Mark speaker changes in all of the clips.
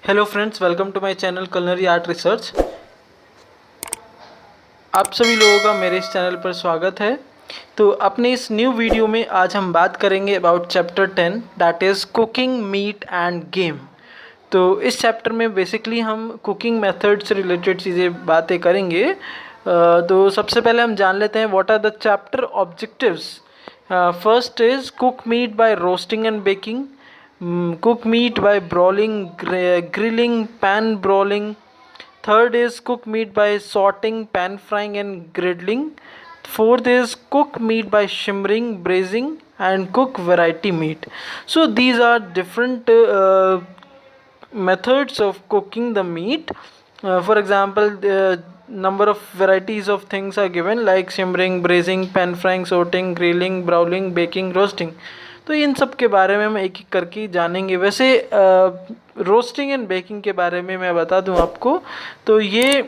Speaker 1: Hello friends, welcome to my channel culinary art research. आप सभी लोगों का मेरे इस चैनल पर स्वागत है। तो अपने इस न्यू वीडियो में आज हम बात करेंगे about chapter 10 that is cooking meat and game. तो इस चैप्टर में बेसिकली हम कुकिंग मेथड से रिलेटेड चीज़ें बातें करेंगे। तो सबसे पहले हम जान लेते हैं what are the chapter objectives. First is cook meat by roasting and baking, cook meat by broiling, grilling, pan broiling. Third is cook meat by sorting, pan frying and griddling. Fourth is cook meat by shimmering, braising and cook variety meat. So these are different methods of cooking the meat. For example, the number of varieties of things are given like shimmering, braising, pan frying, sorting, grilling, broiling, baking, roasting. तो इन सब के बारे में हम एक एक करके जानेंगे। वैसे रोस्टिंग एंड बेकिंग के बारे में मैं बता दूं आपको, तो ये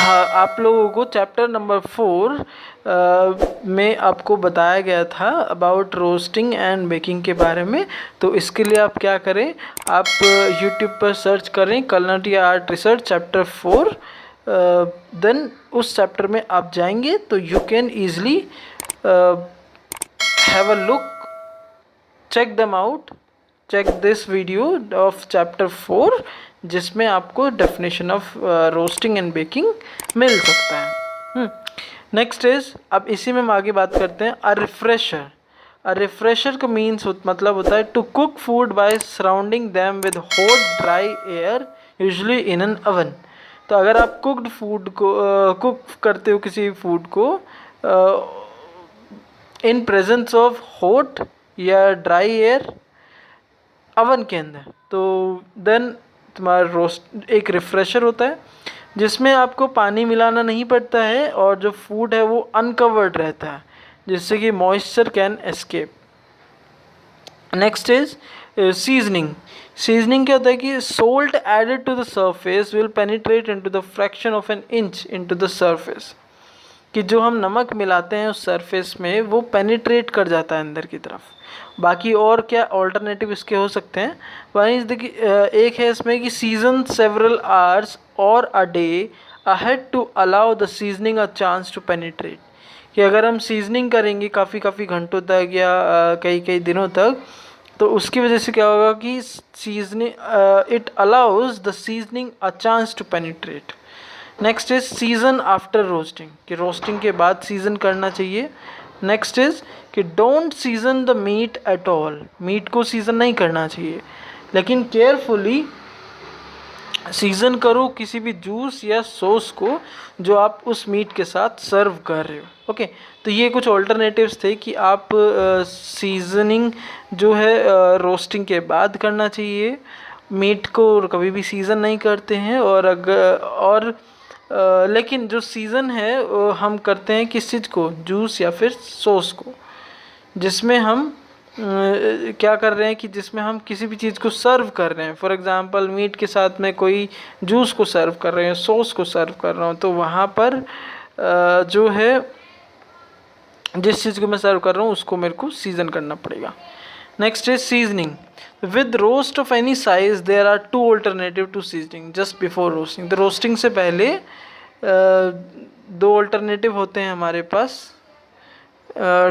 Speaker 1: आप लोगों को चैप्टर नंबर 4 में आपको बताया गया था अबाउट रोस्टिंग एंड बेकिंग के बारे में। तो इसके लिए आप क्या करें, आप यूट्यूब पर सर्च करें culinary art research chapter 4। Then उस चैप्टर में आप जाएंगे तो you can easily have a look, check them out, check this video of chapter 4 जिसमें आपको definition of roasting and baking मिल सकता है। नेक्स्ट इज, अब इसी में हम आगे बात करते हैं अ रिफ्रेशर। अ रिफ्रेशर का मीन्स मतलब होता है to cook food by surrounding them with hot dry air usually in an oven. तो अगर आप कुक्ड फूड को कुक करते हो किसी फूड को इन प्रेजेंस ऑफ हॉट या ड्राई एयर अवन के अंदर, तो देन तुम्हारा रोस्ट एक रिफ्रेशर होता है जिसमें आपको पानी मिलाना नहीं पड़ता है और जो फूड है वो अनकवर्ड रहता है जिससे कि moisture can escape. Next is seasoning. Seasoning क्या होता है कि salt added to the surface will penetrate into the fraction of an inch into the surface, कि जो हम नमक मिलाते हैं उस सरफेस में वो पेनिट्रेट कर जाता है अंदर की तरफ। बाकी और क्या ऑल्टरनेटिव इसके हो सकते हैं, वन इज एक है इसमें कि सीजन सेवरल आवर्स और a day ahead to allow the seasoning a chance to penetrate, कि अगर हम सीजनिंग करेंगे काफ़ी घंटों तक या कई कई दिनों तक, तो उसकी वजह से क्या होगा कि seasoning it allows the seasoning a chance to penetrate. Next is season after roasting, कि रोस्टिंग के बाद सीजन करना चाहिए। नेक्स्ट इज कि don't season the meat at all, meat को सीजन नहीं करना चाहिए, लेकिन केयरफुली सीजन करो किसी भी जूस या सॉस को जो आप उस मीट के साथ सर्व कर रहे हो। ओके, तो ये कुछ ऑल्टरनेटिव्स थे कि आप सीजनिंग जो है रोस्टिंग के बाद करना चाहिए, मीट को कभी भी सीजन नहीं करते हैं, और लेकिन जो सीज़न है हम करते हैं किस चीज़ को, जूस या फिर सॉस को, जिसमें हम क्या कर रहे हैं कि जिसमें हम किसी भी चीज़ को सर्व कर रहे हैं। फॉर एग्जांपल मीट के साथ में कोई जूस को सर्व कर रहे हैं, सॉस को सर्व कर रहा हूँ, तो वहाँ पर जो है जिस चीज़ को मैं सर्व कर रहा हूँ उसको मेरे को सीजन करना पड़ेगा। Next is seasoning. With roast of any size there are two alternative to seasoning just before roasting. तो रोस्टिंग से पहले दो ऑल्टरनेटिव होते हैं हमारे पास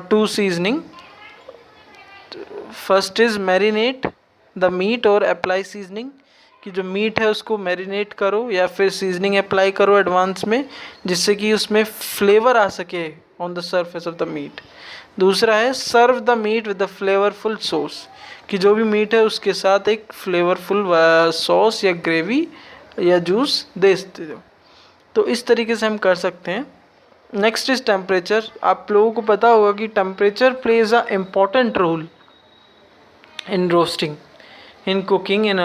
Speaker 1: to seasoning. First is marinate the meat और अप्लाई सीजनिंग, कि जो मीट है उसको मैरिनेट करो या फिर सीजनिंग अप्लाई करो एडवांस में, जिससे कि उसमें फ्लेवर आ सके on the surface of the meat. दूसरा है serve the meat with the flavourful sauce, कि जो भी मीट है उसके साथ एक फ्लेवरफुल सॉस या ग्रेवी या जूस दे दो। तो इस तरीके से हम कर सकते हैं। Next is temperature. आप लोगों को पता होगा कि temperature plays a important role in roasting, in cooking and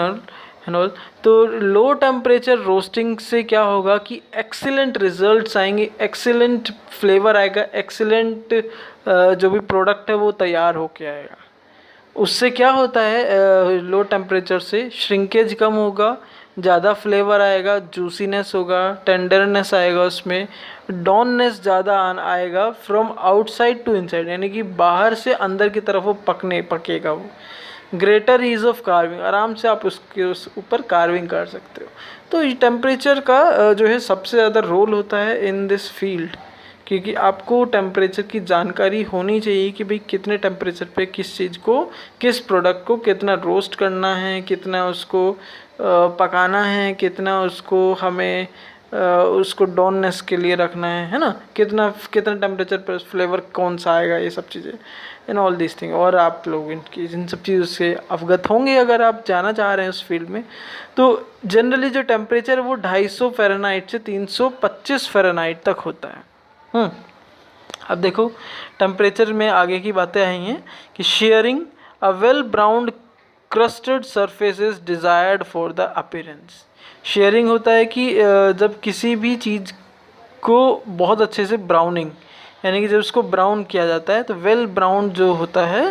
Speaker 1: all. तो लो टेम्परेचर रोस्टिंग से क्या होगा कि एक्सीलेंट रिजल्ट्स आएंगे, एक्सीलेंट फ्लेवर आएगा, एक्सीलेंट जो भी प्रोडक्ट है वो तैयार होके आएगा। उससे क्या होता है, लो टेम्परेचर से श्रिंकेज कम होगा, ज़्यादा फ्लेवर आएगा, जूसीनेस होगा, टेंडरनेस आएगा, उसमें डॉननेस ज़्यादा आएगा फ्रॉम आउटसाइड टू इनसाइड, यानी कि बाहर से अंदर की तरफ वो पकेगा वो, ग्रेटर ईज़ ऑफ कार्विंग, आराम से आप उसके उस ऊपर कार्विंग कर सकते हो। तो ये टेम्परेचर का जो है सबसे ज़्यादा रोल होता है इन दिस फील्ड, क्योंकि आपको टेम्परेचर की जानकारी होनी चाहिए कि भाई कितने टेम्परेचर पे किस चीज़ को, किस प्रोडक्ट को कितना रोस्ट करना है, कितना उसको पकाना है, कितना उसको हमें उसको डॉननेस के लिए रखना है ना, कितना कितना टेम्परेचर पर फ्लेवर कौन सा आएगा, ये सब चीज़ें इन ऑल दिस थिंग। और आप लोग इनकी इन सब चीज़ों से अवगत होंगे अगर आप जाना चाह रहे हैं उस फील्ड में। तो जनरली जो टेम्परेचर है वो 250 फ़ारेनहाइट से 325 फ़ारेनहाइट तक होता है। अब देखो टेम्परेचर में आगे की बातें आई हैं कि sharing a well browned crusted surface is desired for the appearance. Sharing होता है कि जब किसी भी चीज़ को बहुत अच्छे से ब्राउनिंग, यानी कि जब उसको ब्राउन किया जाता है तो वेल ब्राउन जो होता है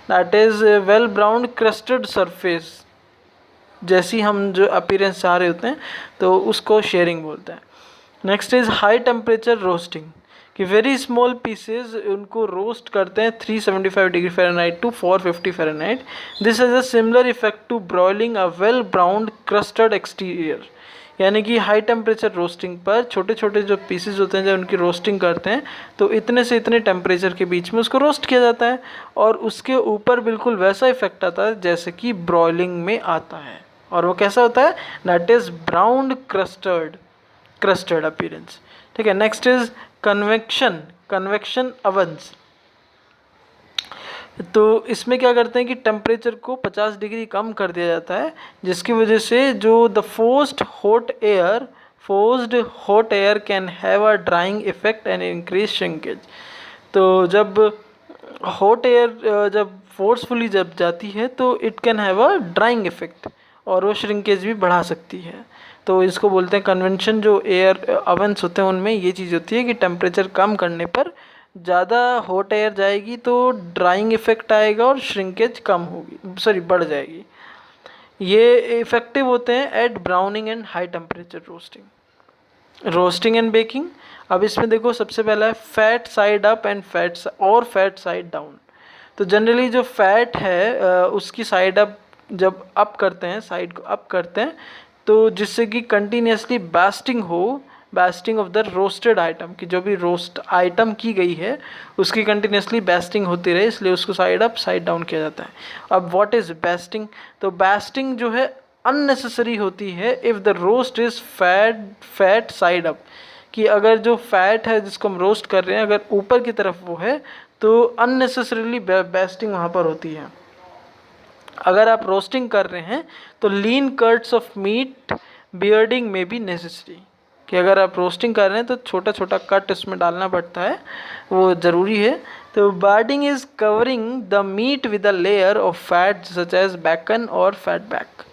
Speaker 1: that is well brown crusted surface, जैसी हम जो अपीयरेंस चाह रहे होते हैं तो उसको शेयरिंग बोलते हैं। Next is high temperature roasting, कि वेरी स्मॉल पीसेज उनको रोस्ट करते हैं 375 degree Fahrenheit to 450 Fahrenheit. This is a similar effect to broiling a well browned crusted exterior, यानी कि हाई टेम्परेचर रोस्टिंग पर छोटे छोटे जो पीसेज होते हैं जब उनकी रोस्टिंग करते हैं तो इतने से इतने टेम्परेचर के बीच में उसको रोस्ट किया जाता है और उसके ऊपर बिल्कुल वैसा इफेक्ट आता है जैसे कि ब्रॉयलिंग में आता है। और वो कैसा होता है, that is browned crusted appearance. ठीक है। Next is convection ovens. तो इसमें क्या करते हैं कि टेम्परेचर को 50 डिग्री कम कर दिया जाता है, जिसकी वजह से जो the forced hot air can have a drying effect and increase shrinkage. तो जब हॉट एयर जब फोर्सफुली जब जाती है तो it can have a drying effect और वो श्रिंकेज भी बढ़ा सकती है। तो इसको बोलते हैं कन्वेंशन। जो एयर अवन्स होते हैं उनमें ये चीज़ होती है कि टेम्परेचर कम करने पर ज़्यादा हॉट एयर जाएगी तो ड्राइंग इफेक्ट आएगा और श्रिंकेज कम होगी, बढ़ जाएगी। ये इफेक्टिव होते हैं at browning and high temperature roasting and baking. अब इसमें देखो सबसे पहला है fat side up and fat side down. तो जनरली जो फैट है उसकी साइड अप जब अप करते हैं, साइड को अप करते हैं तो जिससे कि continuously basting of the roasted item, की जो भी रोस्ट आइटम की गई है उसकी कंटिन्यूसली बेस्टिंग होती रहे, इसलिए उसको साइड अप साइड डाउन किया जाता है। अब व्हाट इज़ बेस्टिंग? तो बेस्टिंग जो है अननेसेसरी होती है if the roast is fat side up, कि अगर जो फैट है जिसको हम रोस्ट कर रहे हैं अगर ऊपर की तरफ वो है तो अननेसेसरीली बेस्टिंग वहाँ पर होती है। अगर आप रोस्टिंग कर रहे हैं तो लीन कट्स ऑफ मीट बियर्डिंग में भी नेसेसरी, कि अगर आप रोस्टिंग कर रहे हैं तो छोटा छोटा कट इसमें डालना पड़ता है, वो ज़रूरी है। तो barding is covering the meat with a layer of fat such as bacon और फैट बैक।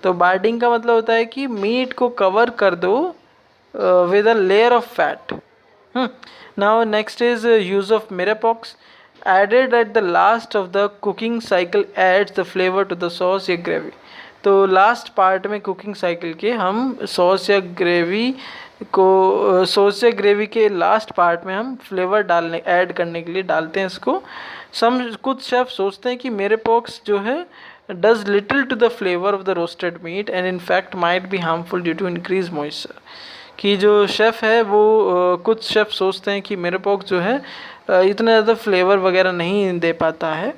Speaker 1: तो बार्डिंग का मतलब होता है कि मीट को कवर कर दो with a layer of fat. Now next is use of mirepoix added at the last of the cooking cycle adds the flavor to the sauce या ग्रेवी। तो लास्ट पार्ट में कुकिंग साइकिल के हम sauce या gravy के last part में हम flavour add करने के लिए डालते हैं इसको। कुछ शेफ सोचते हैं कि मेरे पॉक्स जो है does little to the flavour of the roasted meat and in fact might be harmful due to increase moisture. कि जो शेफ़ है वो कुछ शेफ़ सोचते हैं कि मेरे पॉक्स जो है इतना ज़्यादा फ्लेवर वगैरह नहीं दे पाता है,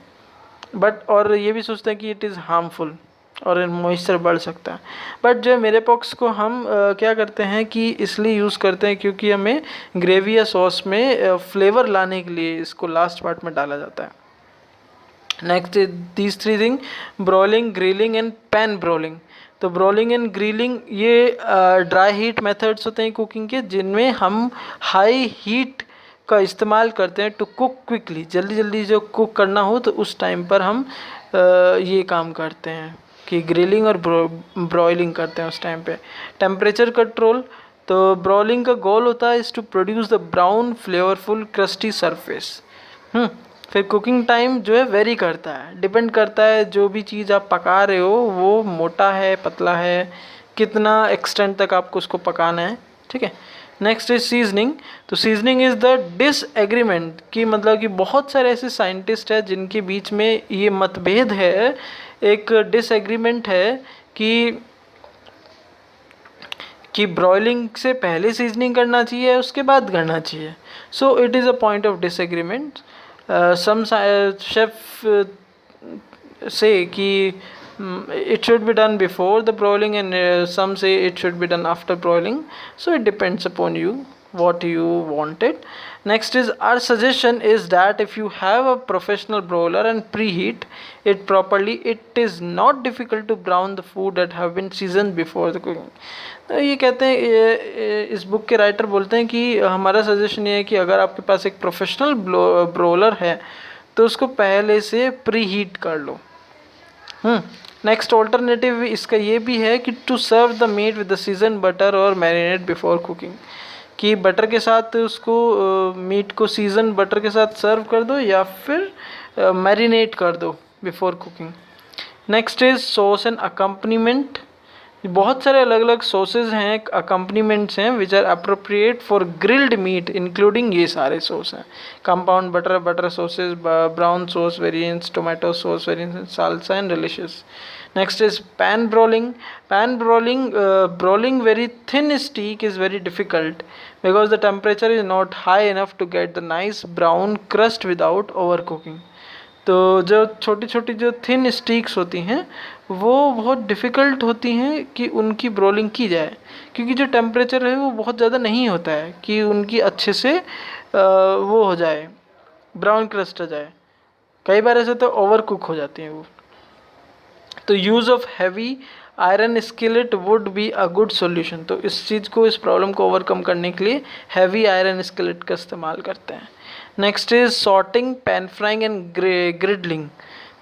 Speaker 1: और ये भी सोचते हैं कि इट इज़ हार्मफुल और मॉइस्चर बढ़ सकता है। बट जो मेरे पॉक्स को हम क्या करते हैं कि इसलिए यूज़ करते हैं क्योंकि हमें ग्रेवी या सॉस में फ्लेवर लाने के लिए इसको लास्ट पार्ट में डाला जाता है। Next these three thing brawling, grilling and pan brawling. तो ब्रॉलिंग एंड ग्रिलिंग ये ड्राई हीट मेथड्स होते हैं कुकिंग के, जिनमें हम हाई हीट का इस्तेमाल करते हैं टू कुक क्विकली। जल्दी जल्दी जो कुक करना हो तो उस टाइम पर हम ये काम करते हैं कि ग्रिलिंग और ब्रॉयलिंग करते हैं उस टाइम पे। टेम्परेचर कंट्रोल, तो ब्रॉलिंग का गोल होता है is to produce the brown flavourful crusty surface. फिर कुकिंग टाइम जो है वेरी करता है, डिपेंड करता है जो भी चीज़ आप पका रहे हो वो मोटा है पतला है, कितना एक्सटेंट तक आपको उसको पकाना है। ठीक है। Next is seasoning. तो सीजनिंग इज़ द डिसएग्रीमेंट, कि मतलब कि बहुत सारे ऐसे साइंटिस्ट हैं जिनके बीच में ये मतभेद है, एक डिसएग्रीमेंट है कि ब्रॉयलिंग से पहले सीजनिंग करना चाहिए उसके बाद करना चाहिए। So it is a point of disagreement. Some chef से कि it should be done before the broiling, and some say it should be done after broiling. So it depends upon you what you want it. Next is, our suggestion is that if you have a professional broiler and preheat it properly, it is not difficult to brown the food that have been seasoned before the cooking. ये कहते हैं, इस book के writer बोलते हैं कि हमारा suggestion ये है कि अगर आपके पास एक प्रोफेशनल ब्रोलर है तो उसको पहले से प्री हीट कर लो। नेक्स्ट ऑल्टरनेटिव इसका ये भी है कि to serve the meat with the season butter और मैरिनेट बिफोर कुकिंग, कि बटर के साथ उसको मीट को सीजन बटर के साथ सर्व कर दो या फिर मैरिनेट कर दो before cooking. Next is sauce and accompaniment. बहुत सारे अलग अलग सॉसेज हैं, अकम्पनीमेंट्स हैं which are appropriate for grilled meat, including ये सारे सॉस हैं, compound butter, butter sauces, brown sauce variants, tomato sauce variants, salsa and delicious. Next is pan broiling. Pan broiling, broiling very thin steak is very difficult because the temperature is not high enough to get the nice brown crust without overcooking. तो जो छोटी छोटी जो thin sticks होती हैं वो बहुत difficult होती हैं कि उनकी ब्रोलिंग की जाए, क्योंकि जो टेम्परेचर है वो बहुत ज़्यादा नहीं होता है कि उनकी अच्छे से वो हो जाए, ब्राउन क्रस्ट हो जाए। कई बार ऐसे तो ओवर कुक हो जाती हैं वो। तो use of heavy iron skillet would be a good solution. तो इस चीज़ को, इस प्रॉब्लम को ओवरकम करने के लिए हैवी आयरन स्किलेट का इस्तेमाल करते हैं। Next is sauteing, pan frying and griddling.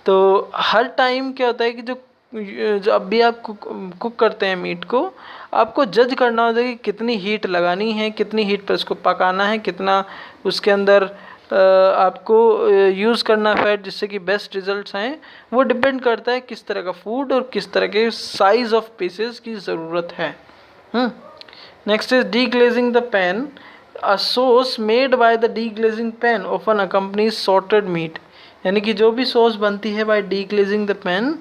Speaker 1: तो हर टाइम क्या होता है कि जो अब भी आप कुक करते हैं मीट को, आपको जज करना होता है कि कितनी हीट लगानी है, कितनी हीट पर उसको पकाना है, कितना उसके अंदर आपको यूज़ करना फैट जिससे कि बेस्ट रिजल्ट्स आएँ। वो डिपेंड करता है किस तरह का फूड और किस तरह के साइज़ ऑफ पीसेस की ज़रूरत है। Next is deglazing the pan. A sauce made by the deglazing pan often accompanies sauteed meat. यानी कि जो भी सॉस बनती है बाय डीग्लेजिंग द पैन,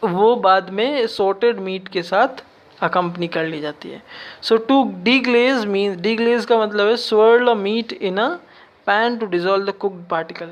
Speaker 1: वो बाद में सॉर्टेड मीट के साथ अकम्पनी कर ली जाती है। सो टू डीग्लेज मीन्स, डीग्लेज का मतलब है swirl a meat in a pan to dissolve the cooked particle.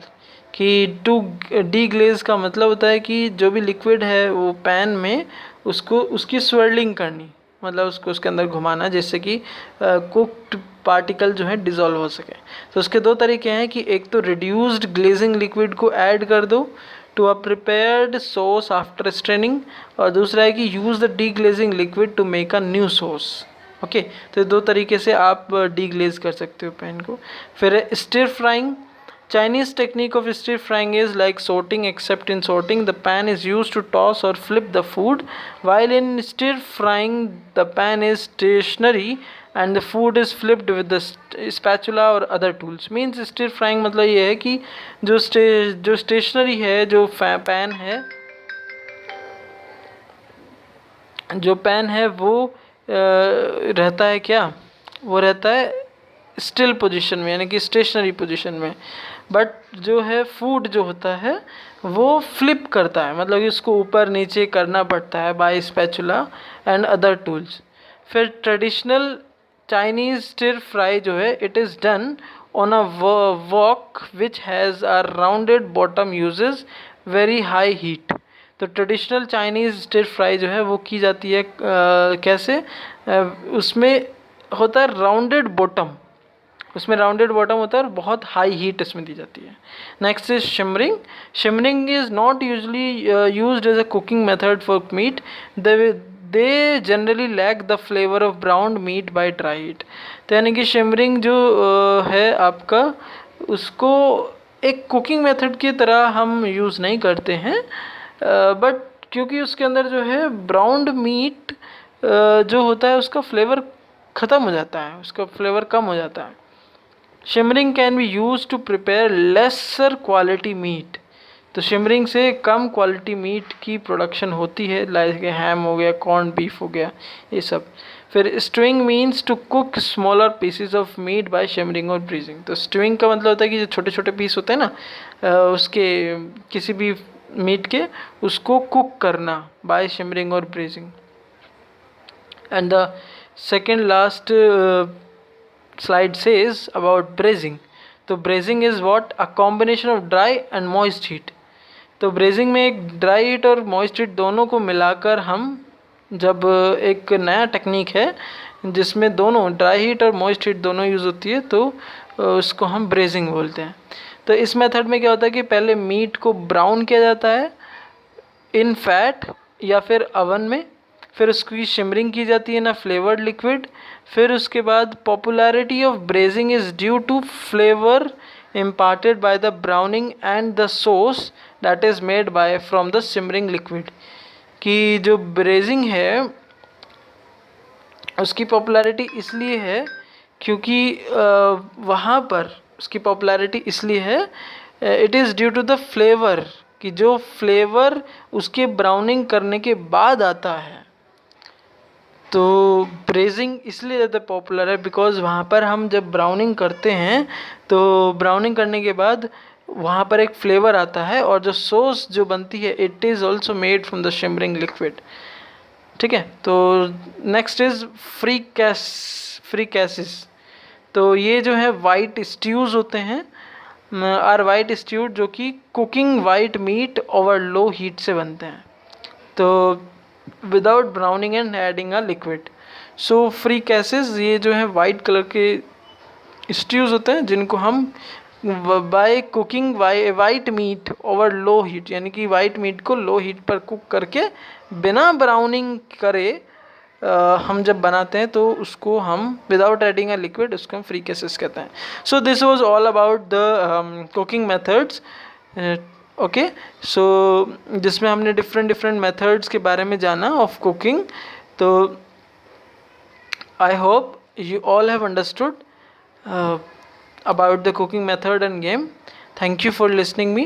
Speaker 1: कि टू डीग्लेज का मतलब होता है कि जो भी लिक्विड है वो पैन में उसको उसकी स्वर्लिंग करनी, मतलब उसको उसके अंदर घुमाना जिससे कि कुक्ड पार्टिकल जो है डिज़ोल्व हो सके। तो उसके दो तरीके हैं कि एक तो रिड्यूस्ड ग्लेजिंग लिक्विड को ऐड कर दो to a prepared sauce after straining, और दूसरा है कि use the deglazing liquid to make a new sauce. Okay, तो दो तरीके से आप डीग्लेज कर सकते हो पैन को। फिर stir frying. Chinese technique of stir frying is like sorting, except in sorting the pan is used to toss or flip the food, while in stir frying the pan is stationary and the food is flipped with the spatula or other tools. Means stir frying मतलब ये है कि जो stationery है, जो pan है, जो pan है वो रहता है क्या, वो रहता है स्टिल पोजीशन में, यानी कि स्टेशनरी पोजीशन में। बट जो है फूड जो होता है वो फ्लिप करता है, मतलब कि उसको ऊपर नीचे करना पड़ता है by spatula and other tools. फिर ट्रेडिशनल चाइनीज़ स्टिर फ्राई जो है, it is done on a wok which has a rounded bottom, uses very high heat. तो ट्रेडिशनल चाइनीज़ स्टिर फ्राई जो है वो की जाती है कैसे, उसमें होता है राउंडेड बॉटम, उसमें राउंडेड बॉटम होता है और बहुत हाई हीट इसमें दी जाती है। Next is simmering. Simmering is not usually used as a cooking method for meat, they generally lack the flavour of browned meat by dry heat. तो यानी कि शिमरिंग जो है आपका, उसको एक कुकिंग मेथड की तरह हम यूज़ नहीं करते हैं, बट क्योंकि उसके अंदर जो है ब्राउन्ड मीट जो होता है उसका फ्लेवर ख़त्म हो जाता है, उसका फ्लेवर कम हो जाता है। Simmering can be use to prepare lesser quality meat. तो शिमरिंग से कम क्वालिटी मीट की प्रोडक्शन होती है, लाइक हैम हो गया, कॉर्न बीफ हो गया, ये सब। फिर stewing means to cook smaller pieces of meat by simmering और ब्रीजिंग। तो स्ट्यूइंग का मतलब होता है कि जो छोटे छोटे पीस होते हैं ना उसके किसी भी मीट के, उसको कुक करना बाय शिमरिंग और bridging. And the second last slide says about braising. तो brazing is what? A combination of dry and moist heat. तो ब्रेजिंग में एक ड्राई हीट और मॉइस्ट हीट दोनों को मिलाकर हम जब एक नया टेक्निक है जिसमें दोनों ड्राई हीट और मॉइस्ट हीट दोनों यूज़ होती है, तो उसको हम ब्रेजिंग बोलते हैं। तो इस मेथड में क्या होता है कि पहले मीट को ब्राउन किया जाता है इन फैट या फिर अवन में, फिर उसकी शिमरिंग की जाती है ना फ्लेवर्ड लिक्विड। फिर उसके बाद popularity of braising is due to flavour imparted by the browning and the sauce that is made by from the simmering liquid। कि जो ब्रेजिंग है उसकी पॉपुलैरिटी इसलिए है क्योंकि वहाँ पर उसकी पॉपुलैरिटी इसलिए है it is due to the flavour, कि जो फ्लेवर उसके ब्राउनिंग करने के बाद आता है। तो ब्रेजिंग इसलिए ज़्यादा पॉपुलर है बिकॉज़ वहाँ पर हम जब ब्राउनिंग करते हैं तो ब्राउनिंग करने के बाद वहाँ पर एक फ्लेवर आता है और जो सॉस जो बनती है it is also made from the shimmering liquid. ठीक है, तो नेक्स्ट इज़ फ्रीकैसेस। तो ये जो है वाइट स्ट्यूज़ होते हैं आर वाइट स्ट्यूड, जो कि cooking white meat over low heat से बनते हैं, तो without browning and adding a liquid. So fricassees ये जो है वाइट कलर के स्ट्यूज़ होते हैं जिनको हम by cooking white meat over low heat, यानी कि वाइट मीट को लो हीट पर कुक करके बिना ब्राउनिंग करे हम जब बनाते हैं तो उसको हम विदाउट एडिंग अ लिक्विड उसको हम फ्रीकैसेस कहते हैं। So this was all about the cooking methods. Okay, so जिसमें हमने डिफरेंट मेथड्स के बारे में जाना ऑफ कुकिंग। तो I hope you all have understood about the cooking method and game. Thank you for listening me.